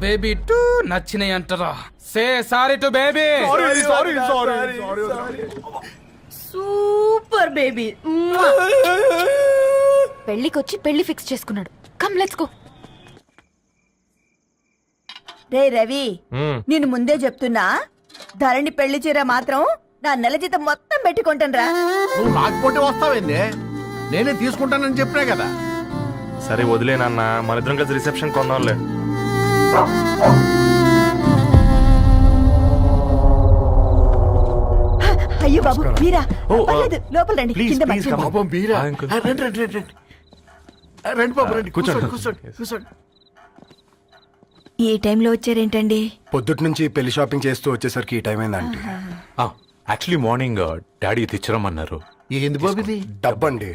Baby too నచ్చినాయి అంటారా? Say sorry to baby. Super baby. పెళ్లికొచ్చి పెళ్లి ఫిక్స్ చేసుకున్నాడు. Come let's go. రే రవి, నేను ముందే చెప్తున్నా, ధరణి పెళ్లి చీర మాత్రం నా నెల జీతం మొత్తం పెట్టుకుంటాను రా. నువ్వు నాకపోతే వస్తావేంది? నేనే తీసుకుంటానని చెప్పినా కదా. సరే వదిలేనన్నా, మన ఇద్దరం కలిసి రిసెప్షన్ కొందాంలే. అయ్యో బాబు మీరా? ఓ, పర్లేదు, లోపల రండి. ప్లీజ్, కింద ప్లీజ్, మంచం. come on. పాపం బీరా. ఆ, అంకుల్. రండి రండి రండి రండి. రండి బాబు రండి. కూర్చోండి. కూర్చోండి కూర్చోండి. ఈ టైంలో వచ్చారేంటండి? పొద్దుటి నుంచి పెళ్లి షాపింగ్ చేస్తూ వచ్చేసరికి ఈ టైం అయిందండి. యాక్చువల్లీ మార్నింగ్ డాడీ తెచ్చరమన్నారు. ఏంది బాబు ఇది? డబ్బండి.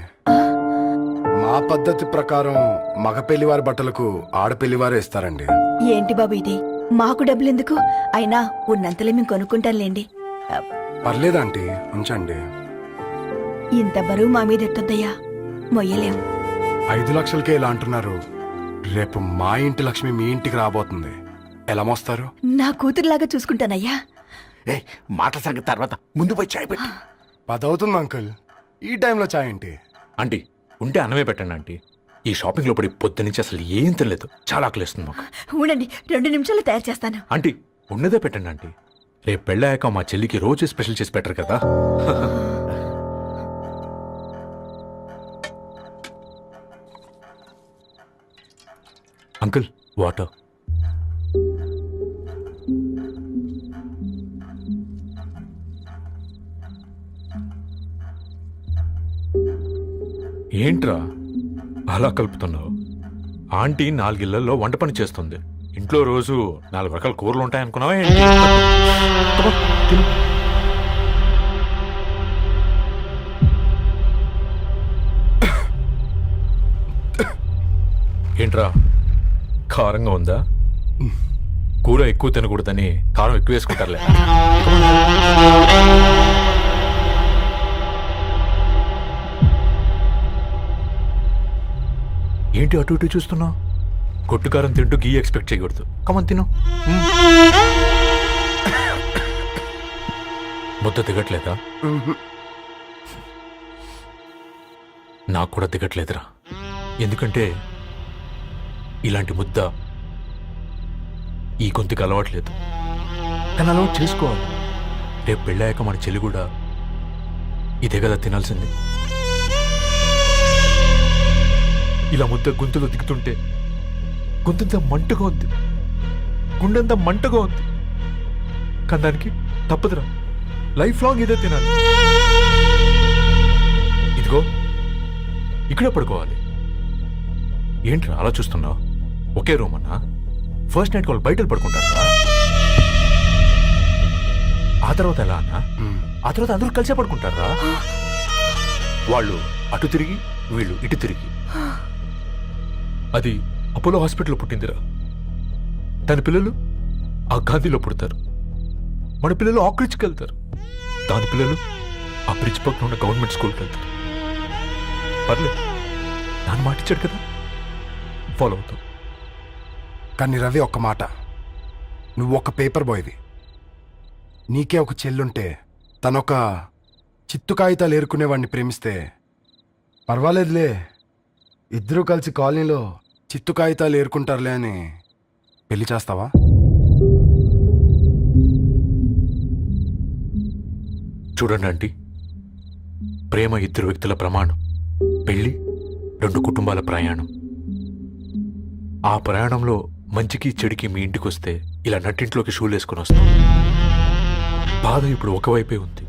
మా పద్ధతి ప్రకారం మగ పెళ్లివారి బట్టలకు ఆడపెళ్లివారే ఇస్తారండి. ఏంటి బాబు ఇది? మాకు డబ్బులు ఎందుకు? అయినా ఉన్నంతలే మేము కొనుక్కుంటాంలేండి. పర్లేదంటీ, ఉంచండి. ఇంత బరువు మా మీద ఎత్తొద్దయ్యా, మొయ్యలేం. 5 లక్షలకే ఇలా అంటున్నారు. రేపు మా ఇంటి లక్ష్మి మీ ఇంటికి రాబోతుంది. ఎలా మోస్తారు? నా కూతురులాగా చూసుకుంటానయ్యా. ఏయ్, మాటల సంగతి తర్వాత, ముందు పోయి చాయ్ పెట్టి. 10 అవుతుంది అంకుల్. ఈ టైంలో చాయ్ ఏంటి? ఆంటీ ఉంటే అన్నమే పెట్టండి ఆంటీ. ఈ షాపింగ్ లో పడి పొద్దు నుంచి అసలు ఏం తినలేదు. చాలా ఆకలిస్తుంది మాకు. ఉండండి, 2 నిమిషాలు తయారు చేస్తాను. ఆంటీ ఉన్నదే పెట్టండి ఆంటీ. రేపు పెళ్ళాక మా చెల్లికి రోజు స్పెషల్ చేసి పెట్టరు కదా. Uncle water. ఏంట్రా అలా కలుపుతున్నావు? ఆంటీ 4 ఇళ్లలో వంట పని చేస్తుంది. ఇంట్లో రోజు 4 రకాల కూరలు ఉంటాయనుకున్నావా ఏంటి? అబ్బా, తిను. ఏంట్రా కారంగా ఉందా? కూర ఎక్కువ తినకూడదని కారం ఎక్కువ వేసుకుంటారులే. ఏంటి అటు ఇటు చూస్తున్నావు? కొట్టుకారం తింటూ గీ ఎక్స్పెక్ట్ చేయకూడదు. కమన్ తిను. ముద్ద దిగట్లేదా? నాకు కూడా దిగట్లేదురా. ఎందుకంటే ఇలాంటి ముద్ద ఈ గొంతుకి అలవాట్లేదు. కానీ అలవాటు చేసుకోవాలి. రేపు పెళ్ళాక మన చెల్లి కూడా ఇదే కదా తినాల్సింది. ఇలా ముద్ద గొంతులో దిగుతుంటే గొంతంతా మంటగా ఉంది, గుండెంతా మంటగా ఉంది. కానీ దానికి తప్పదురా, లైఫ్ లాంగ్ ఇదే తినాలి. ఇదిగో ఇక్కడే పడుకోవాలి. ఏంట్రా అలా చూస్తున్నావు? ఒకే రూమ్ అన్నా? ఫస్ట్ నైట్ వాళ్ళు బయట పడుకుంటారు. ఆ తర్వాత ఎలా అన్నా? ఆ తర్వాత అందరూ కలిసే పడుకుంటారా? వాళ్ళు అటు తిరిగి వీళ్ళు ఇటు తిరిగి. అది అపోలో హాస్పిటల్లో పుట్టిందిరా. దాని పిల్లలు ఆ గాంధీలో పుడతారు. మన పిల్లలు ఆక్రిడ్జ్కి వెళ్తారు. దాని పిల్లలు ఆ బ్రిడ్జ్ పక్కన ఉన్న గవర్నమెంట్ స్కూల్కి వెళ్తారు. పర్లేదు, దాన్ని మాటిచ్చాడు కదా, ఫాలో అవుతాం. కానీ రవి, ఒక్క మాట. నువ్వు ఒక పేపర్ బాయ్వి. నీకే ఒక చెల్లుంటే తనొక చిత్తు కాగితాలు ఏరుకునేవాడిని ప్రేమిస్తే పర్వాలేదులే, ఇద్దరూ కలిసి కాలనీలో చిత్తు కాగితాలు ఏరుకుంటారులే అని పెళ్లి చేస్తావా? చూడండి ఆంటీ, ప్రేమ 2 వ్యక్తుల ప్రమాణం, పెళ్లి 2 కుటుంబాల ప్రయాణం. ఆ ప్రయాణంలో మంచికి చెడుకి మీ ఇంటికి వస్తే ఇలా నట్టింట్లోకి షూలు వేసుకుని వస్తాం. బాధ ఇప్పుడు ఒకవైపే ఉంది,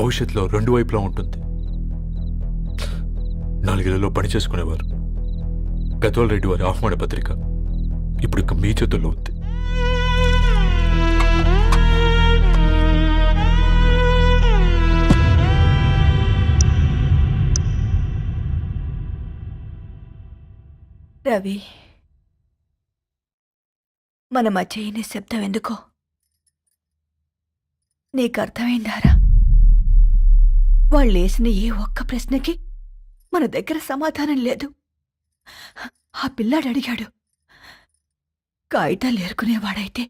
భవిష్యత్తులో 2 వైపులా ఉంటుంది. 4 ఇళ్లలో పని చేసుకునేవారు. గద్వాల్ రెడ్డి వారి ఆహ్వాన పత్రిక ఇప్పుడు ఇక మీ చేతుల్లో ఉంది. రవి, మన మధ్య ఈ నిశ్శబ్దం ఎందుకో నీకు అర్థమైందారా? వాళ్ళు వేసిన ఏ ఒక్క ప్రశ్నకి మన దగ్గర సమాధానం లేదు. ఆ పిల్లాడు అడిగాడు, కాగితాలు ఏరుకునేవాడైతే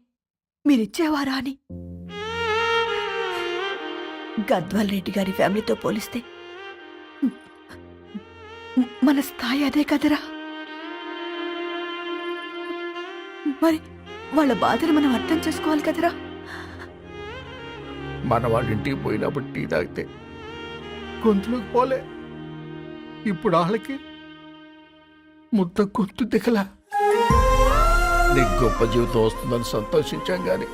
మీరిచ్చేవారా అని. గద్వాల్ రెడ్డి గారి ఫ్యామిలీతో పోలిస్తే మన స్థాయి అదే కదరా. మరి వాళ్ళ బాధను మనం అర్థం చేసుకోవాలి కదరా. మన వాళ్ళ ఇంటికి పోయినప్పుడు టీ తాగితే గొంతులోకి పోలే, ఇప్పుడు వాళ్ళకి ముద్ద గొంతు దిగలా. నీకు గొప్ప జీవితం వస్తుందని సంతోషించాం గాని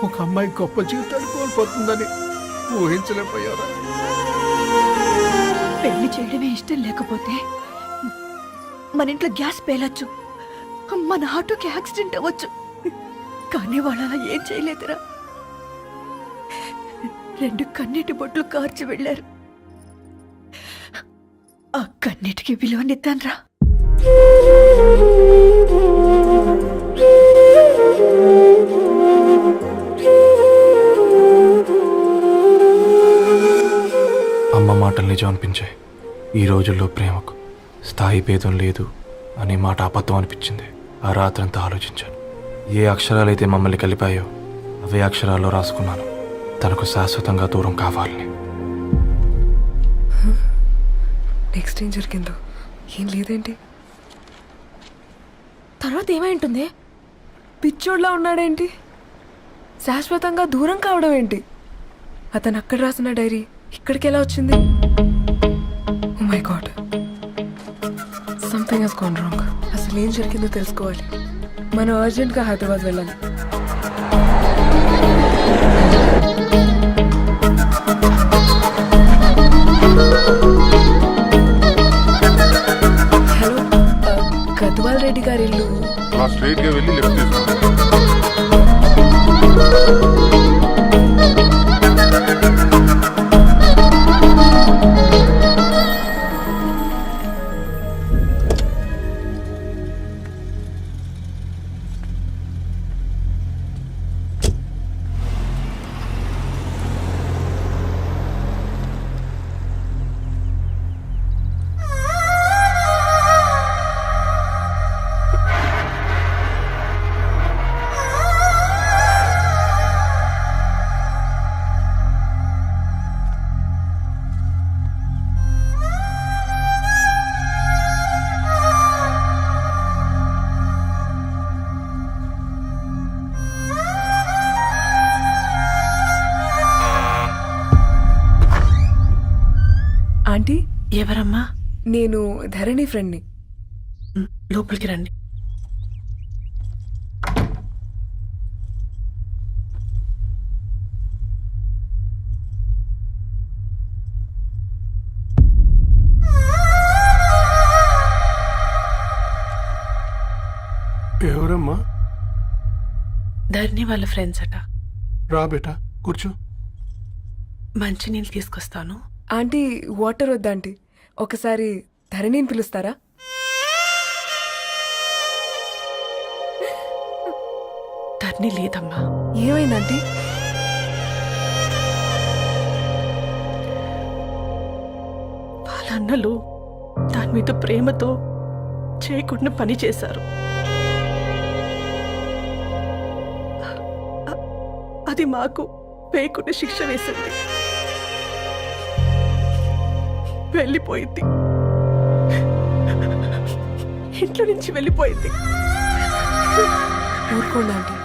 ఒక అమ్మాయి గొప్ప జీవితాన్ని కోల్పోతుందని ఊహించలేకపోయారా? పెళ్లి చేయడమే ఇష్టం లేకపోతే మన ఇంట్లో గ్యాస్ పేలొచ్చు, మన ఆటోకి యాక్సిడెంట్ అవ్వచ్చు, కానీ వాళ్ళు అలా ఏం చేయలేదురా. 2 కన్నీటి బొట్లు కార్చి వెళ్ళారు. ఆ కన్నీటికి విలువనిద్దాన్రా. అమ్మ మాటలు నిజం అనిపించాయి. ఈ రోజుల్లో ప్రేమకు స్థాయి భేదం లేదు అనే మాట అబద్ధం అనిపించింది. ఆ రాత్రంతా ఆలోచించాను. ఏ అక్షరాలైతే మమ్మల్ని కలిపాయో అవే అక్షరాల్లో రాసుకున్నాను, తనకు శాశ్వతంగా దూరం కావాలని. నెక్స్ట్ ఏం జరిగిందో ఏం లేదేంటి? తర్వాత ఏమై ఉంటుంది? పిచ్చోడ్లా ఉన్నాడేంటి? శాశ్వతంగా దూరం కావడం ఏంటి? అతను అక్కడ రాసిన డైరీ ఇక్కడికి ఎలా వచ్చింది? Oh my God, something has gone wrong. అసలు ఏం జరిగిందో తెలుసుకోవాలి. మనం అర్జెంట్గా హైదరాబాద్ వెళ్ళాలి. హలో, గద్వాల్ రెడ్డి గారి ఇల్లు. స్ట్రైట్ గా వెళ్ళి లెఫ్ట్ తీసుకోండి. ఆంటీ, ఎవరమ్మా? నేను ధరణి ఫ్రెండ్ని. లోపలికి రండి. ఎవరమ్మా? ధరణి వాళ్ళ ఫ్రెండ్స్ అట. రా బేటా, కూర్చో. మంచినీళ్ళు తీసుకొస్తాను. ఆంటీ, వాటర్ వద్దా ఆంటీ? ఒకసారి ధరణిని పిలుస్తారా? ధరణి లేదమ్మా. ఏమైందంటీ? వాళ్ళ అన్నలు దాని మీద ప్రేమతో చేయకుండా పని చేశారు. అది మాకు పేయకుండా శిక్ష వేసింది. వెళ్ళిపోయింది, ఇంట్లో నుంచి వెళ్ళిపోయింది. ఊరుకోండి ఆంటీ,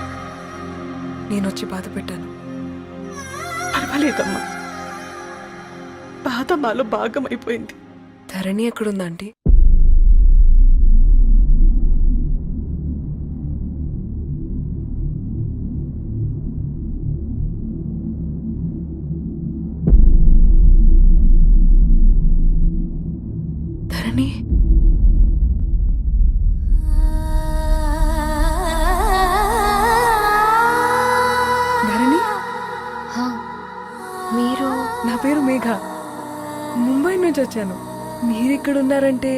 నేను వచ్చి బాధ పెట్టాను. పర్వాలేదమ్మా, బాధ మాలో భాగం అయిపోయింది. ధరణి ఎక్కడుందా ఆంటీ? ధరణి, ధరణి, మీరు? నా పేరు మేఘ, ముంబై నుంచి వచ్చాను. మీరిక్కడ ఉన్నారంటే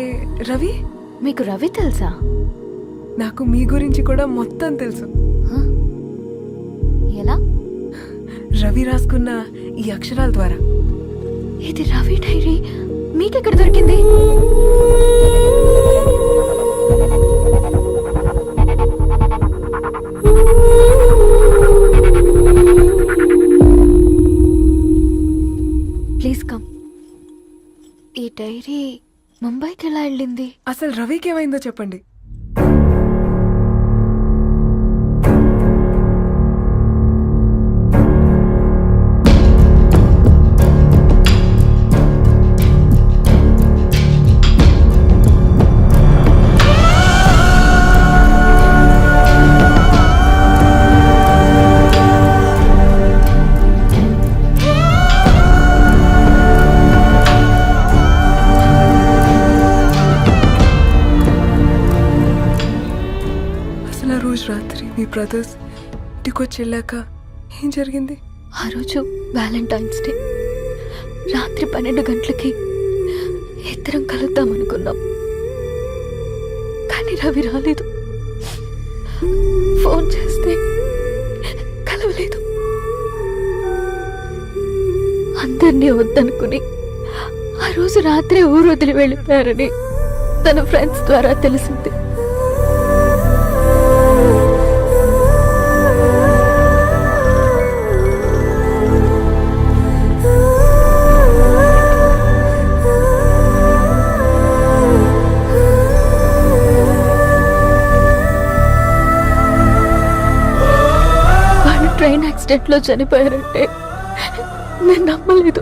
రవి? మీకు రవి తెలుసా? నాకు మీ గురించి కూడా మొత్తం తెలుసు. ఎలా? రవి రాసుకున్న ఈ అక్షరాల ద్వారా. ఇది రవి డైరీ మీకెక్కడ దొరికింది? డైరీ ముంబైకి ఎలా వెళ్ళింది? అసలు రవికి ఏమైందో చెప్పండి. అసలు ఆ రోజు రాత్రి మీ బ్రదర్స్ ఇంటికొచ్చి వెళ్ళాక ఏం జరిగింది? ఆ రోజు వ్యాలంటైన్స్ డే రాత్రి 12 గంటలకి ఇద్దరం కలుద్దాం అనుకున్నాం. కానీ రవి రాలేదు. ఫోన్ చేస్తే కలవలేదు. అందరినీ వద్దనుకుని ఆ రోజు రాత్రి ఊరు వదిలి వెళ్ళిపోయారని తన ఫ్రెండ్స్ ద్వారా తెలిసింది. ట్రైన్ యాక్సిడెంట్ లో చనిపోయారంటే నేను నమ్మలేదు.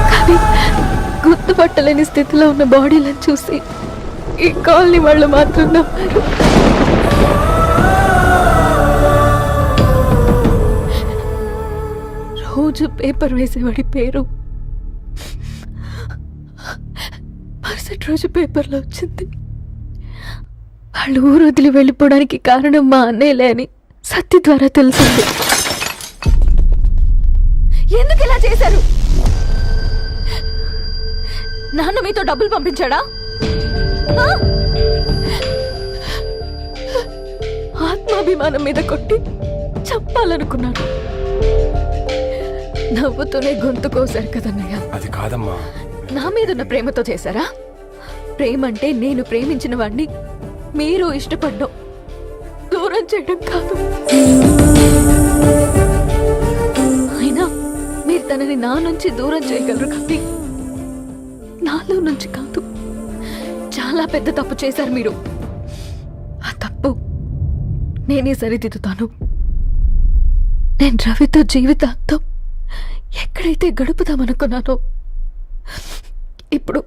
కానీ గుర్తుపట్టలేని స్థితిలో ఉన్న బాడీలను చూసి ఈ కాలనీ వాళ్ళు మాత్రం నమ్మారు. రోజు పేపర్ వేసేవాడి పేరు మరుసటి రోజు పేపర్లో వచ్చింది. వాళ్ళు ఊరు వదిలి వెళ్ళిపోవడానికి కారణం మా అన్నయ్యలే అని సత్య ద్వారా తెలిసింది. ఎందుకు ఇలా చేశారు? నాన్న మీతో డబ్బులు పంపించాడా? ఆత్మాభిమానం మీద కొట్టి చంపాలనుకున్నారు. నవ్వుతూనే గొంతు కోసారు కదన్నయ్య. అది కాదమ్మా. నా మీదున్న ప్రేమతో చేశారా? ప్రేమ అంటే నేను ప్రేమించిన వాడిని మీరు ఇష్టపడ్డం, దూరం చేయడం కాదు. అయినా మీరు తనని నా నుంచి దూరం చేయగలరు కానీ నాలో నుంచి కాదు. చాలా పెద్ద తప్పు చేశారు మీరు. ఆ తప్పు నేనే సరిదిద్దుతాను. నేను రవితో జీవితాంతం ఎక్కడైతే గడుపుదామనుకున్నానో ఇప్పుడు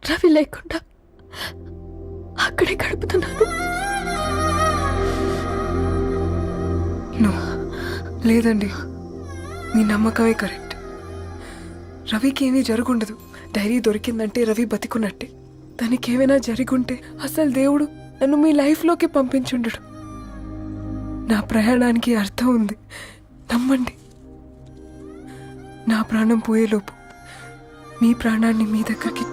రవి లేకుండా అక్కడే గడుపుతున్నాను. లేదండి, మీ నమ్మకమే కరెక్ట్. రవికి ఏమీ జరుగుండదు. డైరీ దొరికిందంటే రవి బతికున్నట్టే. తనకి ఏమైనా జరుగుంటే అసలు దేవుడు నన్ను మీ లైఫ్లోకి పంపించుండడు. నా ప్రయాణానికి అర్థం ఉంది, నమ్మండి. నా ప్రాణం పోయేలోపు మీ ప్రాణాన్ని మీ దగ్గరికి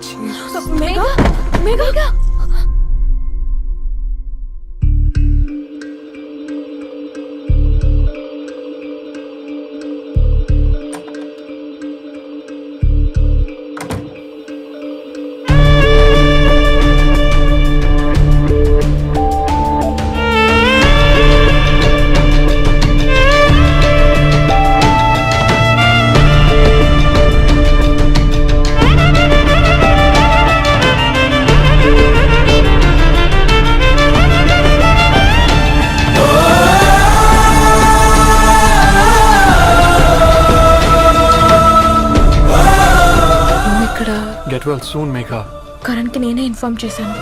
Get well soon, Megha. కరణ్కి నేనే ఇన్ఫార్మ్ చేశాను.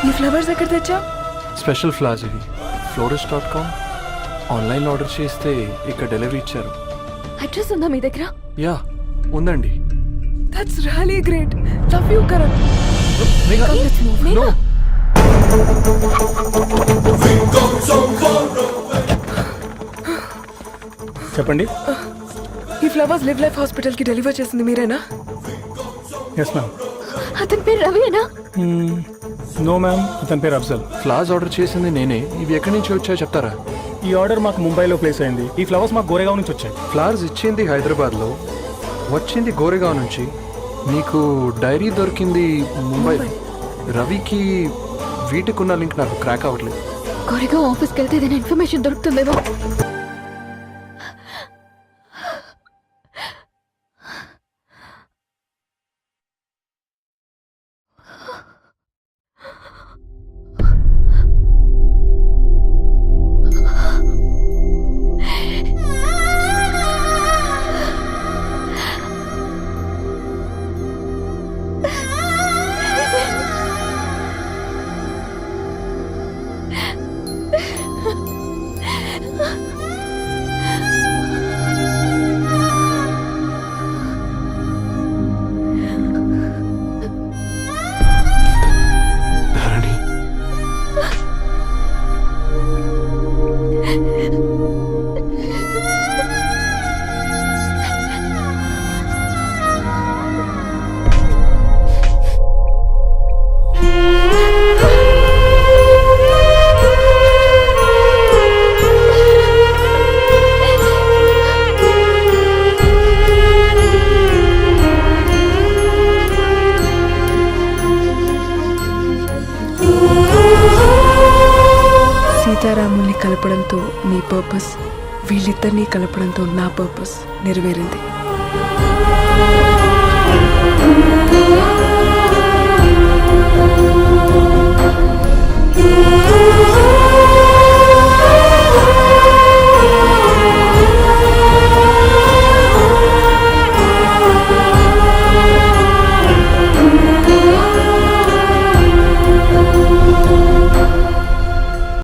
ఈ ఫ్లవర్స్ ఎక్కడ తెచ్చా? స్పెషల్ ఫ్లవర్స్ ఇవి. florist.com ఆన్లైన్ ఆర్డర్ చేస్తే ఇక్కడ డెలివరీ ఇచ్చారు. అడ్రస్ ఉందా మీ దగ్గర? యా ఉందండి. That's really great. Love you Karan. No. చెప్పండి. ఈ ఫ్లవర్స్ లివ్ లైఫ్ హాస్పిటల్ కి డెలివర్ చేసింది మీరేనా? Yes ma'am. అతని పేరు రవియేనా? నో మ్యామ్, అతని పేరు అఫ్జల్. ఫ్లవర్స్ ఆర్డర్ చేసింది నేనే. ఇవి ఎక్కడి నుంచి వచ్చాయో చెప్తారా? ఈ ఆర్డర్ మాకు ముంబైలో ప్లేస్ అయింది. ఈ ఫ్లవర్స్ మాకు గోరేగావ్ నుంచి వచ్చాయి. ఫ్లవర్స్ ఇచ్చింది హైదరాబాద్లో, వచ్చింది గోరేగావ్ నుంచి. మీకు డైరీ దొరికింది ముంబై. రవికి వీటికున్న లింక్ నాకు క్రాక్ అవ్వట్లేదు. గోరేగావ్ ఆఫీస్కి వెళ్తే ఏదైనా ఇన్ఫర్మేషన్ దొరుకుతుందేమో. కలపడంతో నీ పర్పస్, వీళ్ళిద్దరినీ కలపడంతో నా పర్పస్ నెరవేరింది.